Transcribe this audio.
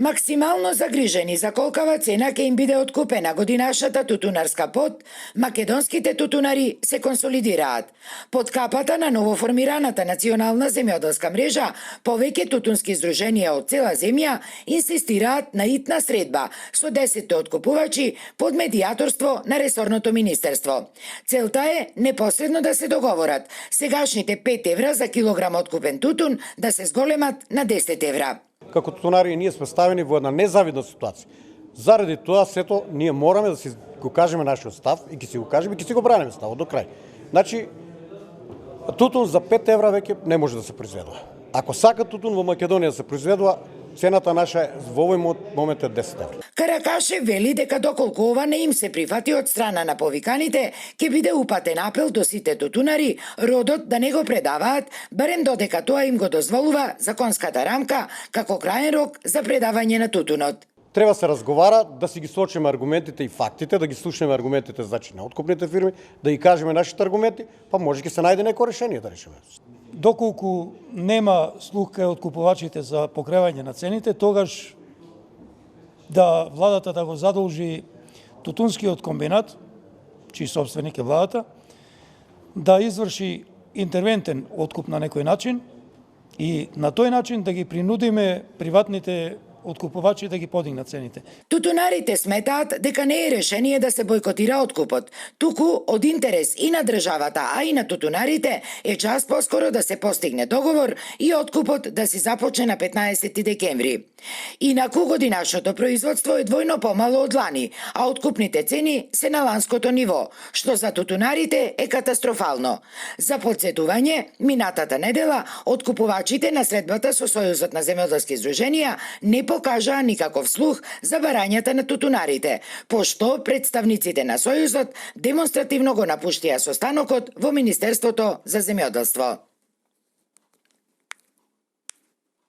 Максимално загрижени за колкава цена ќе им биде откупена годинашната тутунарска под, македонските тутунари се консолидираат. Под капата на новоформираната национална земјоделска мрежа, повеќе тутунски здруженија од цела земја инсистираат на итна средба со 10 откупувачи под медијаторство на ресорното министерство. Целта е непосредно да се договорат сегашните 5 евра за килограм откупен тутун да се зголемат на 10 евра. Како тутунари ние сме ставени во една незавидна ситуација. Заради тоа сето ние мораме да си го кажеме нашиот став и ќе си го кажеме и ќе си го браниме ставот до крај. Значи тутун за 5 евра веќе не може да се произведува. Ако сака тутун во Македонија да се произведува, цената наша во овој момент е 10 евра. Каракаше вели дека доколку ова не им се прифати од страна на повиканите, ќе биде упатен апел до сите тутунари родот да не го предаваат, барем додека тоа им го дозволува законската рамка како краен рок за предавање на тутунот. Треба се разговара, да си ги сочиме аргументите и фактите, да ги слушнеме аргументите значи на откупните фирми, да ги кажеме нашите аргументи, па може ќе се најде неко решение да решиме. Доколку нема слух кај откупувачите за покревање на цените, тогаш да владата да го задолжи тутунскиот комбинат, чиј собственик е владата, да изврши интервентен откуп на некој начин и на тој начин да ги принудиме приватните откупувачи да ги подигнат цените. Тутунарите сметаат дека не е решение да се бойкотира откупот, туку од интерес и на државата, а и на тутунарите е час поскоро да се постигне договор и откупот да се започне на 15 декември. Инаку годинашното производство е двојно помало од лани, а откупните цени се на ланското ниво, што за тутунарите е катастрофално. За подсетување, минатата недела откупувачите на средбата со Сојузот на земјоделски здруженија не покажаа никаков слух за барањата на тутунарите, пошто представниците на Сојузот демонстративно го напуштија состанокот во Министерството за земјоделство.